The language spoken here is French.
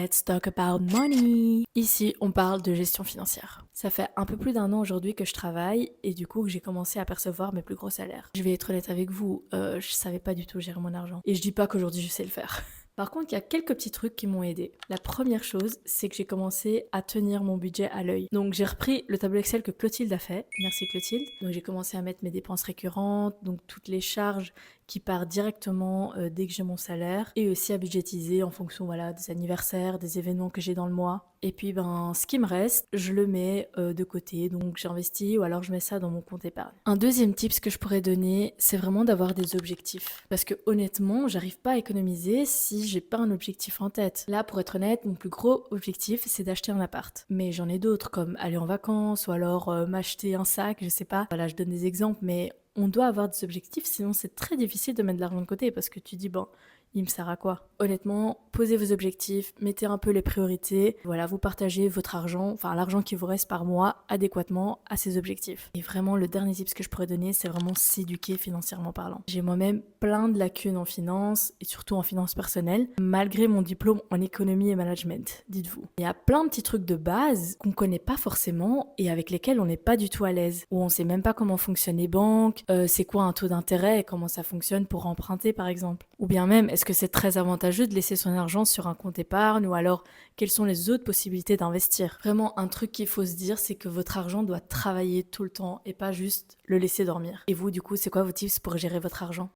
Let's talk about money. Ici, on parle de gestion financière. Ça fait un peu plus d'un an aujourd'hui que je travaille et du coup que j'ai commencé à percevoir mes plus gros salaires. Je vais être honnête avec vous, je savais pas du tout gérer mon argent. Et je dis pas qu'aujourd'hui je sais le faire. Par contre, il y a quelques petits trucs qui m'ont aidé. La première chose, c'est que j'ai commencé à tenir mon budget à l'œil. Donc j'ai repris le tableau Excel que Clotilde a fait. Merci Clotilde. Donc j'ai commencé à mettre mes dépenses récurrentes, donc toutes les charges qui partent directement dès que j'ai mon salaire, et aussi à budgétiser en fonction voilà, des anniversaires, des événements que j'ai dans le mois. Et puis ce qui me reste, je le mets de côté, donc j'investis ou alors je mets ça dans mon compte épargne. Un deuxième tip que je pourrais donner, c'est vraiment d'avoir des objectifs. Parce que honnêtement, j'arrive pas à économiser si j'ai pas un objectif en tête. Là, pour être honnête, mon plus gros objectif, c'est d'acheter un appart. Mais j'en ai d'autres, comme aller en vacances ou alors m'acheter un sac, je sais pas. Voilà, je donne des exemples, mais on doit avoir des objectifs, sinon c'est très difficile de mettre de l'argent de côté parce que tu dis, bon, il me sert à quoi? Honnêtement, posez vos objectifs, mettez un peu les priorités. Voilà, vous partagez votre argent, enfin l'argent qui vous reste par mois, adéquatement à ces objectifs. Et vraiment, le dernier tip que je pourrais donner, c'est vraiment s'éduquer financièrement parlant. J'ai moi-même plein de lacunes en finance, et surtout en finance personnelle, malgré mon diplôme en économie et management, dites-vous. Il y a plein de petits trucs de base qu'on connaît pas forcément et avec lesquels on n'est pas du tout à l'aise. Ou on sait même pas comment fonctionnent les banques, c'est quoi un taux d'intérêt et comment ça fonctionne pour emprunter par exemple. Ou bien même, est-ce que c'est très avantageux de laisser son argent sur un compte épargne ou alors quelles sont les autres possibilités d'investir? Vraiment, un truc qu'il faut se dire, c'est que votre argent doit travailler tout le temps et pas juste le laisser dormir. Et vous, du coup, c'est quoi vos tips pour gérer votre argent?